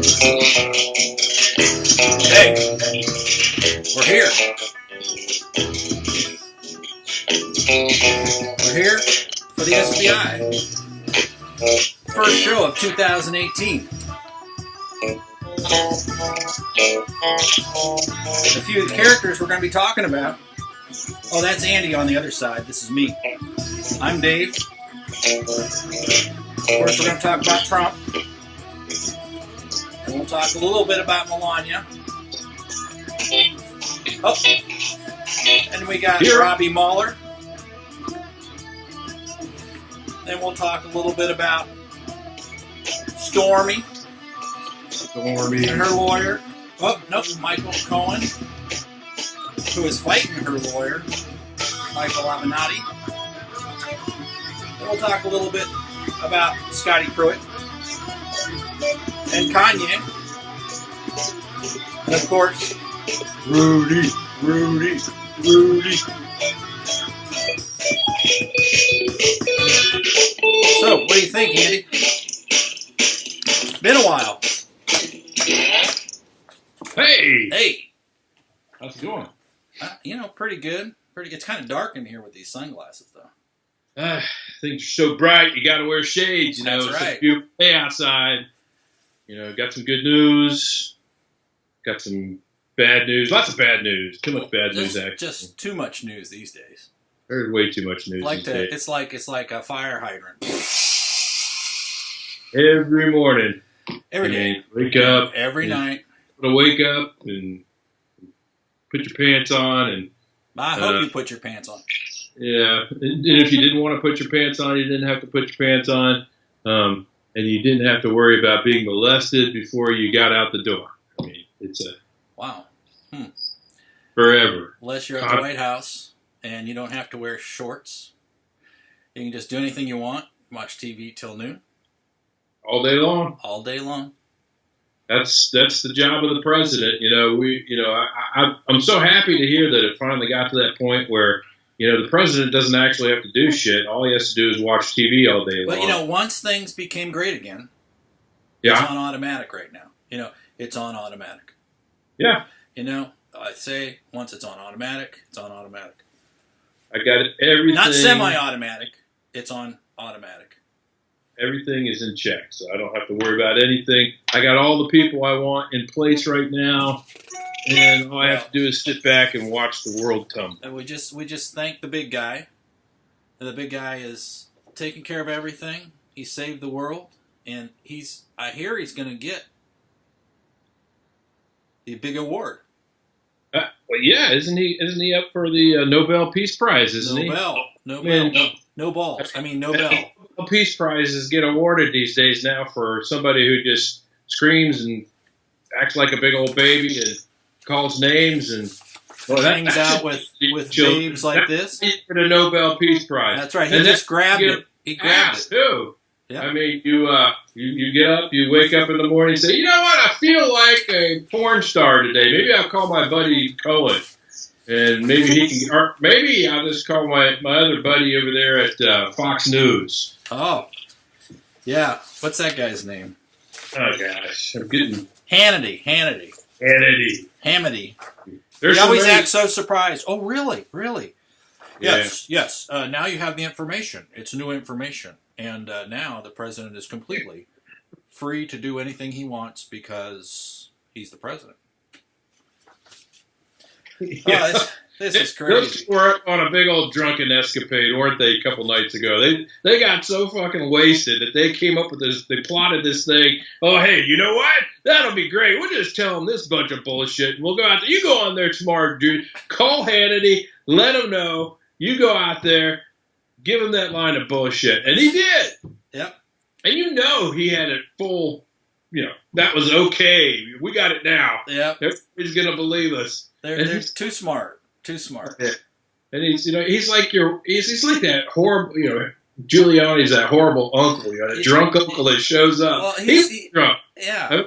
Hey, we're here. We're here for the SBI. First show of 2018. A few of the characters we're going to be talking about. Oh, that's Andy on the other side. This is me. I'm Dave. Of course, we're going to talk about Trump. And we'll talk a little bit about Melania. Oh, and we got Robbie Mahler. Then we'll talk a little bit about Stormy and her lawyer. Oh, nope, Michael Cohen, who is fighting her lawyer, Michael Avenatti. Then we'll talk a little bit about Scotty Pruitt and Kanye. And of course, Rudy. So, what do you think, Andy? Been a while. Hey. How's it going? Pretty good. It's kind of dark in here with these sunglasses, though. Things are so bright, you got to wear shades. That's It's right. a beautiful day outside. Got some good news. Got some bad news. Lots of bad news. Too much bad news, actually. Just too much news these days. There's way too much news these days. It's like a fire hydrant. Every morning. Every day. Wake up. Every night. To wake up and put your pants on. And I hope you put your pants on. Yeah. And if you didn't want to put your pants on, you didn't have to put your pants on. And you didn't have to worry about being molested before you got out the door. I mean, it's a... Wow. Forever. Unless you're at the White House and you don't have to wear shorts. You can just do anything you want. Watch TV till noon. All day long. All day long. That's the job of the president. I'm so happy to hear that it finally got to that point where, the president doesn't actually have to do shit. All he has to do is watch TV all day long. But, once things became great again, yeah. It's on automatic right now. It's on automatic. Yeah. I say once it's on automatic, it's on automatic. I got it. Everything. Not semi-automatic. It's on automatic. Everything is in check, so I don't have to worry about anything. I got all the people I want in place right now, and all I have to do is sit back and watch the world tumble. And we just thank the big guy. And the big guy is taking care of everything. He saved the world, and I hear he's going to get the big award. Well, yeah, isn't he up for the Nobel Peace Prize? Isn't he? No balls. I mean, Nobel. Peace Prizes get awarded these days now for somebody who just screams and acts like a big old baby and calls names and hangs out with babes like this. For the Nobel Peace Prize. That's right. He just grabbed it. He grabbed it too. Yeah. I mean, you get up, you wake up in the morning, and say, you know what? I feel like a porn star today. Maybe I'll call my buddy Cohen. And maybe he can, or maybe I'll just call my other buddy over there at Fox News. Oh, yeah. What's that guy's name? Oh gosh, I'm getting Hannity. He always acts so surprised. Oh, really? Yeah. Yes. Now you have the information. It's new information, and now the president is completely free to do anything he wants because he's the president. Yeah. Oh, this is crazy. Those were on a big old drunken escapade, weren't they, a couple nights ago? They got so fucking wasted that they came up with this, they plotted this thing. Oh, hey, you know what? That'll be great. We'll just tell them this bunch of bullshit, and we'll go out there. You go on there tomorrow, dude. Call Hannity. Let him know. You go out there. Give him that line of bullshit. And he did. Yep. And he had it full, that was okay. We got it now. Yep. Everybody's going to believe us. They're too smart. Yeah. And he's like that horrible, Giuliani's that horrible uncle, that drunk uncle that shows up. Well, he's drunk. Yeah.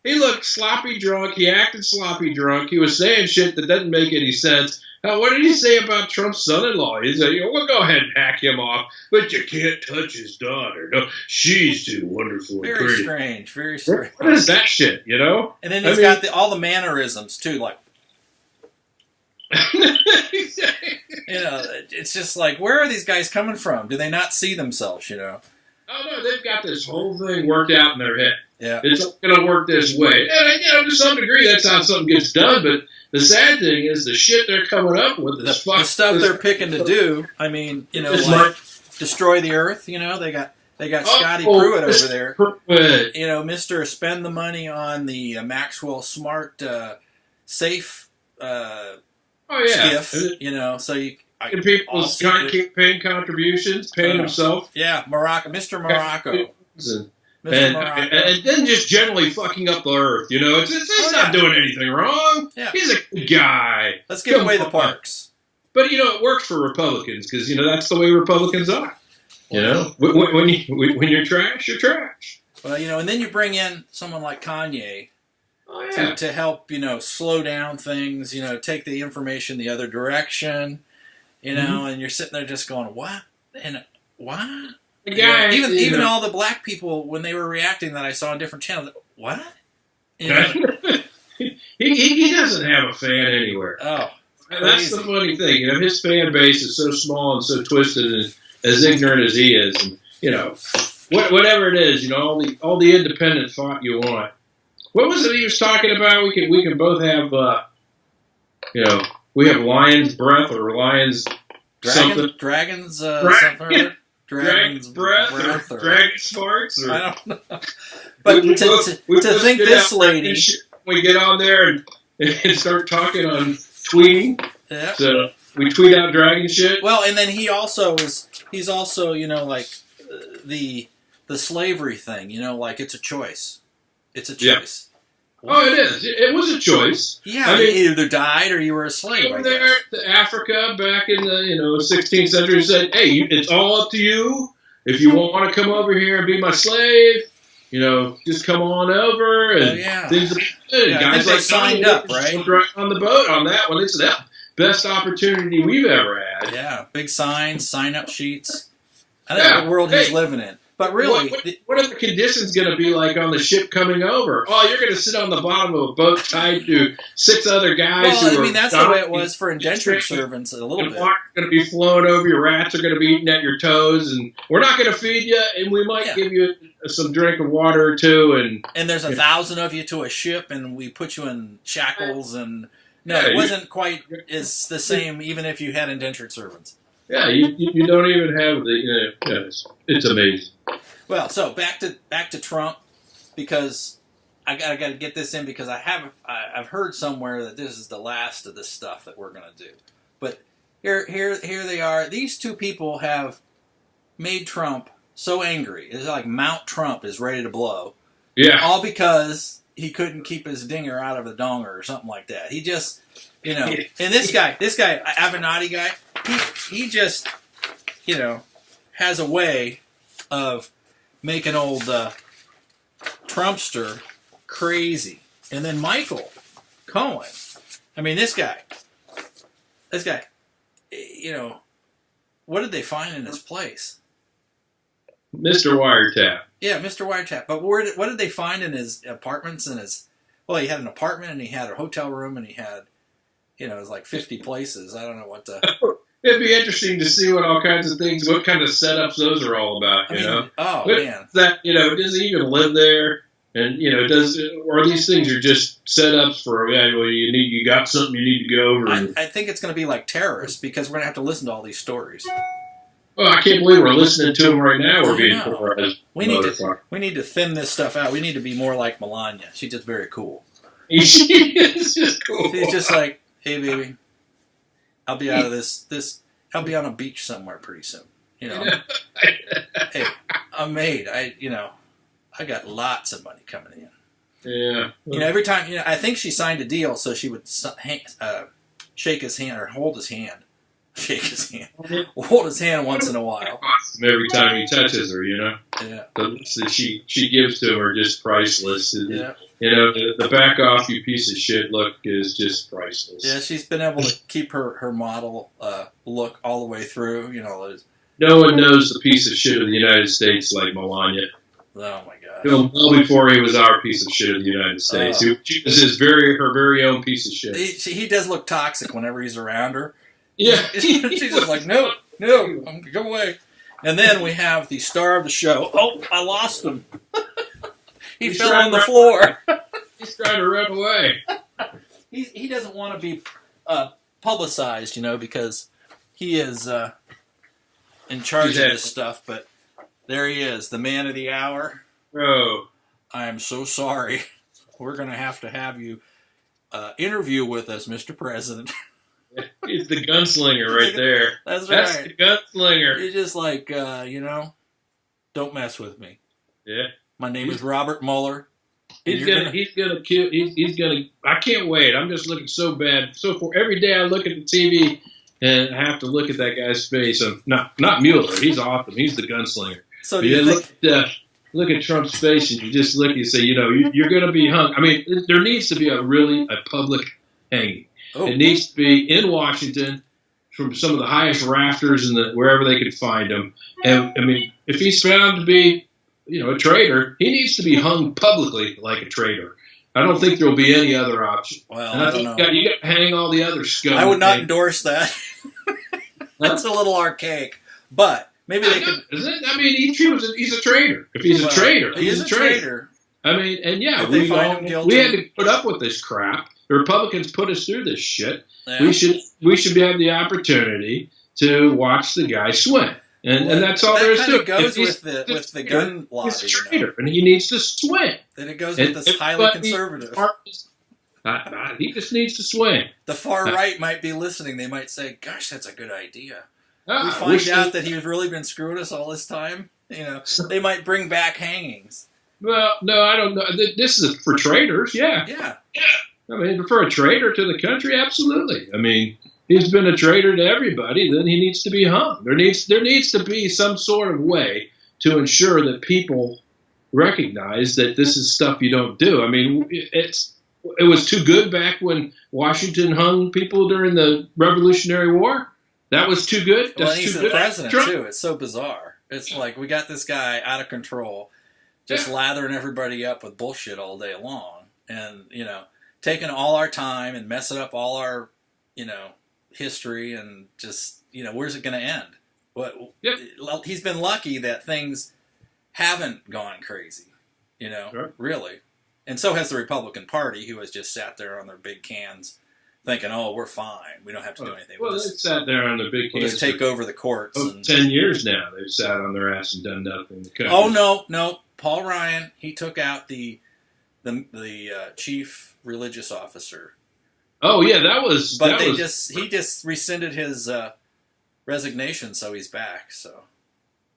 He looked sloppy drunk. He acted sloppy drunk. He was saying shit that doesn't make any sense. What did he say about Trump's son-in-law? He said, well, go ahead and hack him off, but you can't touch his daughter. No, she's too wonderful and pretty. Very strange. What is that shit, you know? And then he's got all the mannerisms, too, like... You know, it's just like, where are these guys coming from? Do they not see themselves, you know? Oh, no, they've got this whole thing worked out in their head. Yeah. It's going to work this way. And, you know, to some degree, that's how something gets done, but the sad thing is the shit they're coming up with. The stuff they're picking to do, I mean, you know, like destroy the earth, you know, they got Scotty Pruitt over there. Pruitt. You know, Mr. Spend the money on the Maxwell Smart safe skiff, you know, so you... People's campaign contributions, paying himself. Yeah, Mr. Morocco. And then just generally fucking up the earth, you know. It's not doing anything wrong. Yeah. He's a good guy. Let's give away the parks. But, you know, it works for Republicans because, you know, that's the way Republicans are. You know, when you're trash, you're trash. Well, you know, and then you bring in someone like Kanye to help, you know, slow down things, you know, take the information the other direction. You know, and you're sitting there just going, what? And what? Yeah, even all the black people, when they were reacting that I saw on different channels, what? You know? he doesn't have a fan anywhere. Oh, that's the funny thing. You know, his fan base is so small and so twisted and as ignorant as he is. And, you know, whatever it is, you know, all the independent thought you want. What was it he was talking about? We can both have, you know, we have lion's breath or lion's something. Dragon's something. Dragon's breath or dragon sparks. Or, I don't know. But to think this lady... We get on there and start talking on tweeting. Yeah. So we tweet out dragon shit. Well, and then he's also, you know, like the slavery thing, you know, like it's a choice. It's a choice. Yeah. Oh, it is. It was a choice. Yeah, I mean, you either died or you were a slave. Over there, Africa back in the 16th century said, "Hey, it's all up to you. If you want to come over here and be my slave, you know, just come on over." And things are good. Yeah, guys like signed up, right? On the boat on that one. It's the best opportunity we've ever had. Yeah, big signs, sign up sheets. I think the world he's living in. But really, what are the conditions going to be like on the ship coming over? Oh, you're going to sit on the bottom of a boat tied to 6 other guys. Well, I mean, that's the way it was for indentured servants a little bit. Water's going to be flowing over. Your rats are going to be eating at your toes, and we're not going to feed you, and we might give you some drink of water or two. And there's 1,000 of you to a ship, and we put you in shackles, and it wasn't quite as the same, even if you had indentured servants. Yeah, you don't even have it's amazing. Well, so back to Trump, because I got to get this in because I've heard somewhere that this is the last of this stuff that we're going to do. But here they are. These two people have made Trump so angry. It's like Mount Trump is ready to blow. Yeah. All because he couldn't keep his dinger out of a donger or something like that. He just, you know, and this guy, Avenatti guy, he just, you know, has a way of making old Trumpster crazy. And then Michael Cohen. I mean, this guy, you know, what did they find in his place? Mr. Wiretap. Yeah, Mr. Wiretap. But what did they find in his apartments and he had an apartment and he had a hotel room and he had, you know, it was like 50 places. I don't know what the... It'd be interesting to see what all kinds of things, what kind of setups those are all about, you know? Oh, man. That, you know, does he even live there? And, you know, or these things are just setups for, well, you got something you need to go over. I think it's going to be like terrorists because we're going to have to listen to all these stories. Well, I can't believe we're listening to them right now. We're being terrorized. We need to thin this stuff out. We need to be more like Melania. She's just very cool. She is just cool. She's just like, hey, baby, I'll be out of this. I'll be on a beach somewhere pretty soon. You know, hey, I'm made. I got lots of money coming in. Yeah. You know, every time, I think she signed a deal so she would shake his hand or hold his hand. Shake his hand. Hold his hand once in a while. Every time he touches her, Yeah. The looks that she gives to him are just priceless. Yeah. The back off, you piece of shit look is just priceless. Yeah, she's been able to keep her model look all the way through. No one knows the piece of shit of the United States like Melania. Oh my gosh. Well, before he was our piece of shit of the United States. She was her very own piece of shit. He does look toxic whenever he's around her. Yeah. She's just like, no, go away. And then we have the star of the show. Oh, I lost him. He fell on the floor. He's trying to run away. He doesn't want to be publicized, because he is in charge of this stuff. But there he is, the man of the hour. Oh. I am so sorry. We're going to have you interview with us, Mr. President. He's the gunslinger right there. That's right. That's the gunslinger. He's just like, don't mess with me. Yeah. My name is Robert Mueller. He's gonna kill. He's gonna. I can't wait. I'm just looking so bad. Every day I look at the TV and I have to look at that guy's face. Not Mueller. He's awesome. He's the gunslinger. So look at Trump's face and you just look. You say, you're gonna be hung. I mean, there needs to be a public hanging. Oh. It needs to be in Washington from some of the highest rafters wherever they could find him. And I mean, if he's found to be, a traitor, he needs to be hung publicly like a traitor. I don't think there will be any other option. Well, and I don't know. You got to hang all the other scum. I would not endorse that. That's a little archaic, but maybe they could. Isn't it? I mean, he's a traitor. If he's a traitor, he's a traitor. I mean, and yeah, we had to put up with this crap. The Republicans put us through this shit. Yeah. We should have the opportunity to watch the guy swim. And that's all there is to it. That goes with the gun lobby. He's a traitor, and he needs to swim. Then it goes with this highly conservative. He just needs to swim. The far right might be listening. They might say, gosh, that's a good idea. We find out that he's really been screwing us all this time. They might bring back hangings. Well, no, I don't know. This is for traitors, yeah. Yeah. I mean, for a traitor to the country, absolutely. I mean, he's been a traitor to everybody, then he needs to be hung. There needs to be some sort of way to ensure that people recognize that this is stuff you don't do. I mean, it was too good back when Washington hung people during the Revolutionary War. That was too good. Well, he's the president, too. It's so bizarre. It's like we got this guy out of control, just lathering everybody up with bullshit all day long. And, taking all our time and messing up all our, history and just, where's it going to end? He's been lucky that things haven't gone crazy, really. And so has the Republican Party, who has just sat there on their big cans thinking, oh, we're fine. We don't have to do anything. Well, they've sat there on their big cans. We'll just take over the courts. 10 years now, they've sat on their ass and done nothing. Oh, no. Paul Ryan, he took out the chief religious officer. Oh yeah, that was. But he just rescinded his resignation, so he's back. So.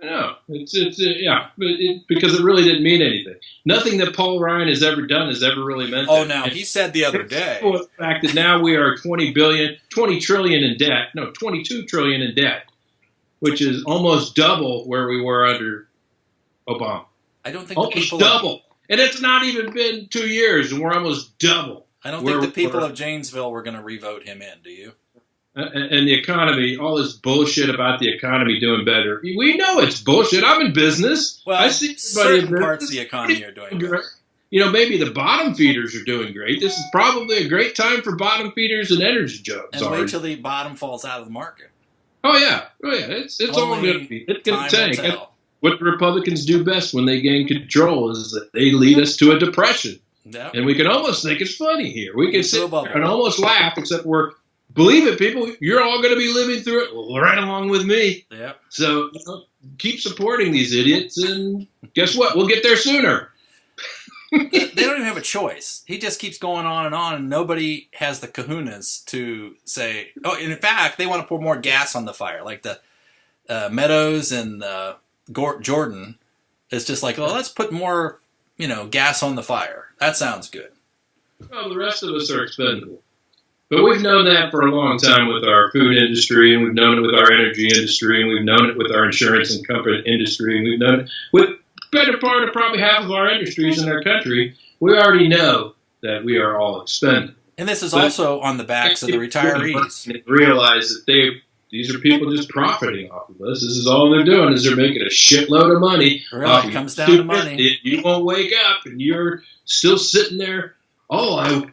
No, because it really didn't mean anything. Nothing that Paul Ryan has ever done has ever really meant. Oh, now he said the other day. The fact that now we are 20 trillion in debt. No, 22 trillion in debt, which is almost double where we were under Obama. I don't think almost double. And it's not even been 2 years, and we're almost double. I don't think the people of Janesville were going to re-vote him in, do you? And the economy, all this bullshit about the economy doing better. We know it's bullshit. I'm in business. Well, I see certain parts of the economy are doing good. Maybe the bottom feeders are doing great. This is probably a great time for bottom feeders and energy jobs. And wait till the bottom falls out of the market. Oh, yeah. It's all going to be. It's going to tank. What the Republicans do best when they gain control is that they lead us to a depression. Yep. And we can almost think it's funny here. We can sit there and almost laugh, except believe it, people, you're all going to be living through it right along with me. Yep. So keep supporting these idiots, and guess what? We'll get there sooner. They don't even have a choice. He just keeps going on, and nobody has the kahunas to say, oh, in fact, they want to pour more gas on the fire, like the Meadows and Jordan. It's just like, well, let's put more, gas on the fire. That sounds good. Well, the rest of us are expendable. But we've known that for a long time with our food industry, and we've known it with our energy industry, and we've known it with our insurance and company industry, and we've known it with better part of probably half of our industries in our country. We already know that we are all expendable. And this is also on the backs of the retirees. They realize that these are people just profiting off of us. This is all they're doing is they're making a shitload of money. Really, it comes down to money. You won't wake up and you're still sitting there. Oh,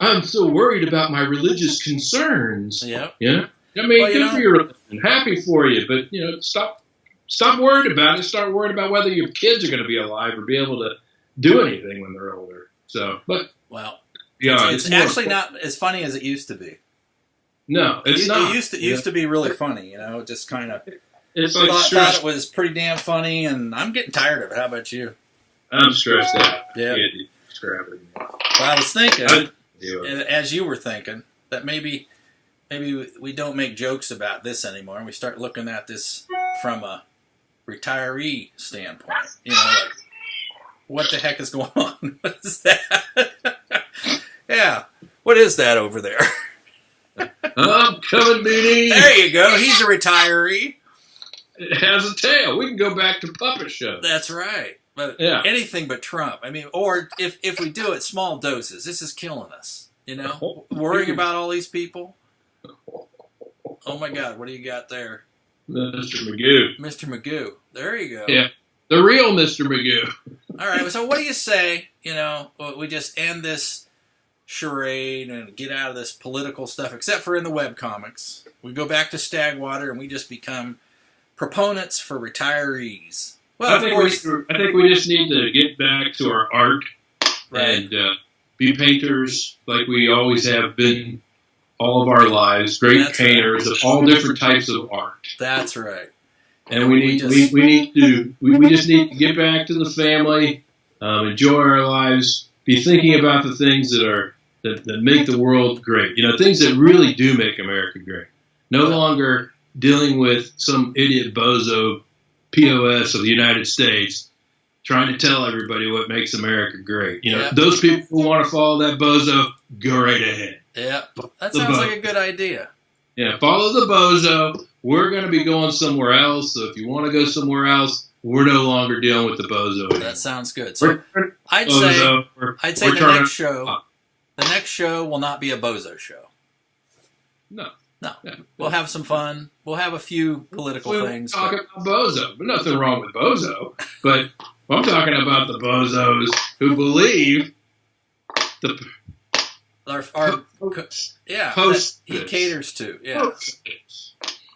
I'm so worried about my religious concerns. Yep. Yeah. I mean, good for your religion. Happy for you, but stop worrying about it. Start worrying about whether your kids are going to be alive or be able to do anything when they're older. So, but it's actually not as funny as it used to be. No, it's not. It used to be really funny, just kind of. It's like thought it was pretty damn funny, and I'm getting tired of it. How about you? I'm stressed out. Yeah. Scrapping. Well, I was thinking, as you were thinking, that maybe we don't make jokes about this anymore, and we start looking at this from a retiree standpoint. Like, what the heck is going on? What is that? Yeah. What is that over there? I'm coming, Beanie. There you go. He's a retiree. It has a tail. We can go back to puppet show. That's right. But anything but Trump. I mean, or if we do it, small doses. This is killing us. Worrying about all these people. Oh my God, what do you got there? Mr. Magoo. Mr. Magoo. There you go. Yeah. The real Mr. Magoo. All right. So what do you say? We just end this charade and get out of this political stuff, except for in the webcomics. We go back to Stagwater and we just become proponents for retirees. Well, I think we just need to get back to our art and be painters like we always have been all of our lives. Great painters of all different types of art. That's right. And we just need to get back to the family, enjoy our lives, be thinking about the things that make the world great. Things that really do make America great. No longer dealing with some idiot bozo POS of the United States trying to tell everybody what makes America great. Those people who want to follow that bozo, go right ahead. Yeah, that sounds like a good idea. Yeah, follow the bozo. We're going to be going somewhere else, so if you want to go somewhere else, we're no longer dealing with the bozo anymore. That sounds good. So I'd say the next show will not be a bozo show. No. We'll have some fun. We'll have a few political things. We'll talk about bozo. But nothing wrong with bozo. But I'm talking about the bozos who believe he caters to. Yeah.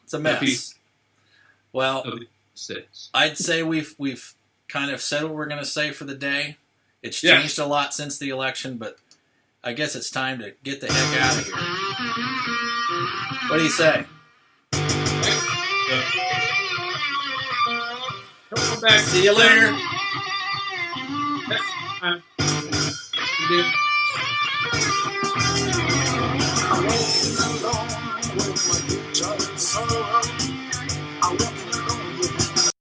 It's a mess. Well, I'd say we've kind of said what we're going to say for the day. It's changed a lot since the election, but I guess it's time to get the heck out of here. What do you say? Come back. See you later. Next time.